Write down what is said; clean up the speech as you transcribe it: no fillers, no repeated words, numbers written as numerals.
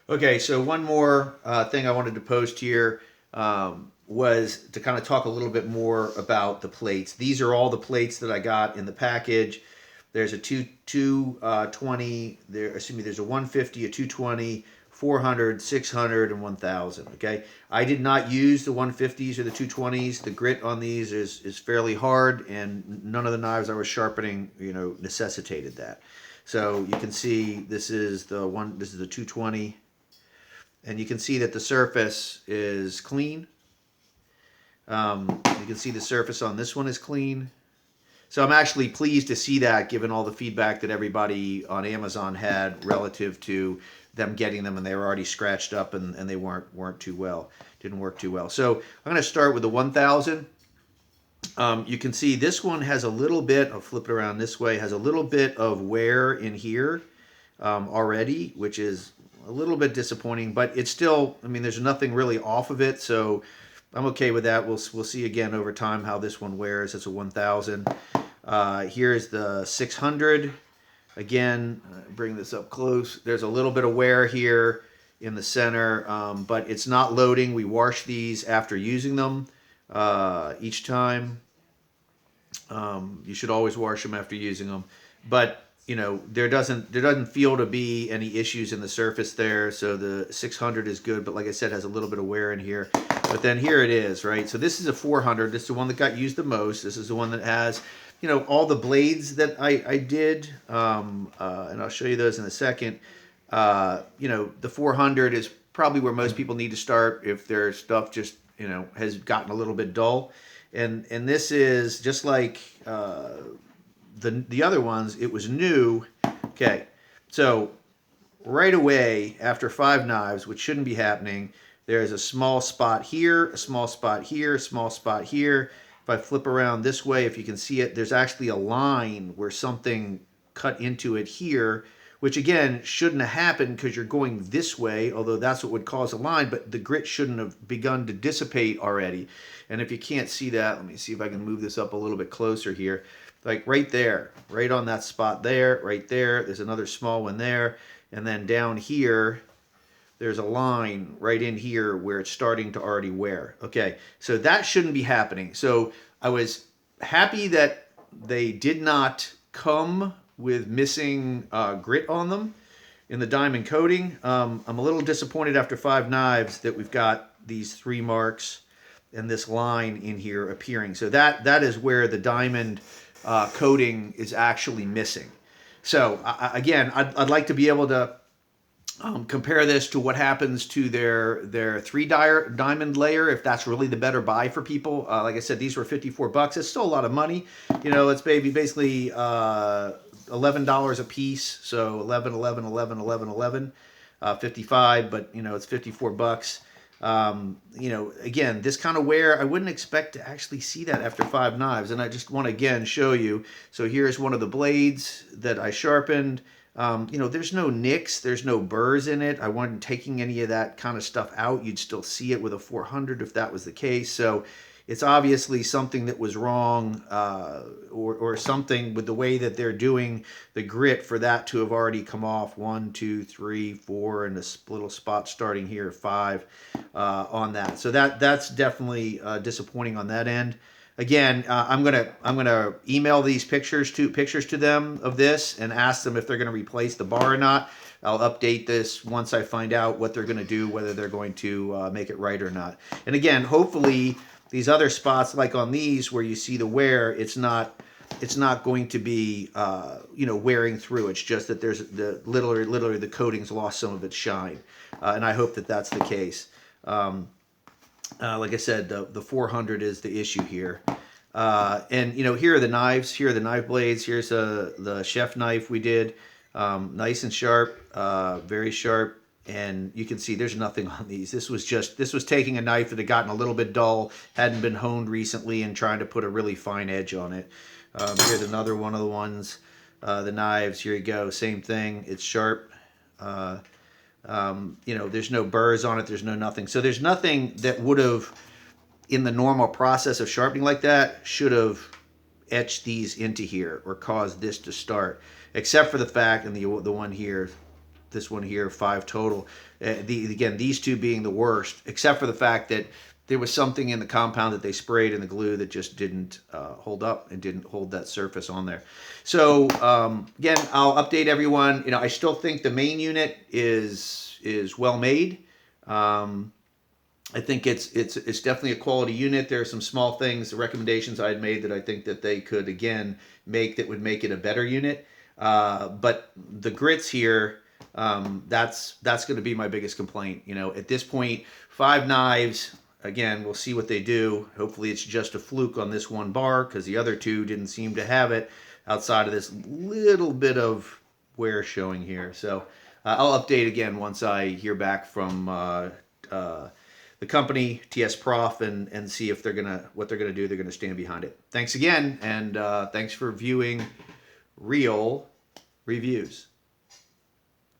Okay, so one more thing I wanted to post here was to kind of talk a little bit more about the plates. These are all the plates that I got in the package. There's a 220 there. Excuse me. There's a 150, a 220, 400, 600, and 1000. Okay, I did not use the 150s or the 220s. The grit on these is fairly hard, and none of the knives I was sharpening, necessitated that. So you can see this is the one. This is the 220, and you can see that the surface is clean. You can see the surface on this one is clean. So I'm actually pleased to see that, given all the feedback that everybody on Amazon had relative to them getting them, and they were already scratched up, and they weren't too well, didn't work too well. So I'm going to start with the 1000. You can see this one has a little bit. I'll flip it around this way. Has a little bit of wear in here already, which is a little bit disappointing, but it's still. I mean, there's nothing really off of it, so I'm okay with that. We'll see again over time how this one wears. It's a 1000. Here's the 600. Again, bring this up close. There's a little bit of wear here in the center, but it's not loading. We wash these after using them each time. You should always wash them after using them, but there doesn't feel to be any issues in the surface there. So the 600 is good, but like I said, has a little bit of wear in here. But then here it is, right? So this is a 400. This is the one that got used the most. This is the one that has, all the blades that I did, and I'll show you those in a second. The 400 is probably where most people need to start if their stuff just, has gotten a little bit dull. And this is just like the other ones. It was new. Okay, so right away after 5 knives, which shouldn't be happening, there's a small spot here, a small spot here, a small spot here. If I flip around this way, if you can see it, there's actually a line where something cut into it here, which again shouldn't have happened because you're going this way, although that's what would cause a line, but the grit shouldn't have begun to dissipate already. And if you can't see that, let me see if I can move this up a little bit closer here. Like right there, right on that spot there, right there, there's another small one there, and then down here, there's a line right in here where it's starting to already wear. Okay, so that shouldn't be happening. So I was happy that they did not come with missing grit on them in the diamond coating. I'm a little disappointed after 5 knives that we've got these 3 marks and this line in here appearing. So that is where the diamond coating is actually missing. So again, I'd like to be able to compare this to what happens to their 3 diamond layer, if that's really the better buy for people. Like I said, these were $54. It's still a lot of money. It's basically $11 a piece. So 11, 11, 11, 11, 11, 55. But it's $54. Again, this kind of wear, I wouldn't expect to actually see that after 5 knives. And I just want to again show you. So here's one of the blades that I sharpened. There's no nicks, there's no burrs in it. I wasn't taking any of that kind of stuff out. You'd still see it with a 400 if that was the case. So it's obviously something that was wrong, or something with the way that they're doing the grit for that to have already come off. 1, 2, 3, 4, and this little spot starting here, 5 on that. So that's definitely disappointing on that end. Again, I'm gonna email these pictures to them of this and ask them if they're gonna replace the bar or not. I'll update this once I find out what they're gonna do, whether they're going to make it right or not. And again, hopefully these other spots, like on these where you see the wear, it's not going to be wearing through. It's just that there's literally the coating's lost some of its shine, and I hope that that's the case. Like I said, the 400 is the issue here. And here are the knives. Here are the knife blades. Here's the chef knife we did. Nice and sharp, very sharp. And you can see there's nothing on these. This was taking a knife that had gotten a little bit dull, hadn't been honed recently, and trying to put a really fine edge on it. Here's another one of the ones, the knives. Here you go, same thing. It's sharp. There's no burrs on it. There's no nothing. So there's nothing that would have, in the normal process of sharpening like that, should have etched these into here or caused this to start, except for the fact, and the one here, this one here, 5 total. Again, these two being the worst, except for the fact that there was something in the compound that they sprayed in the glue that just didn't hold up and didn't hold that surface on there. So again, I'll update everyone. You know, I still think the main unit is well made. I think it's definitely a quality unit. There are some small things, the recommendations I had made that I think that they could again make that would make it a better unit. But the grits here, that's going to be my biggest complaint. You know, at this point, 5 knives. Again, we'll see what they do. Hopefully, it's just a fluke on this one bar because the other two didn't seem to have it outside of this little bit of wear showing here. So I'll update again once I hear back from the company TSPROF and see if what they're gonna do. They're gonna stand behind it. Thanks again, and thanks for viewing Real Reviews.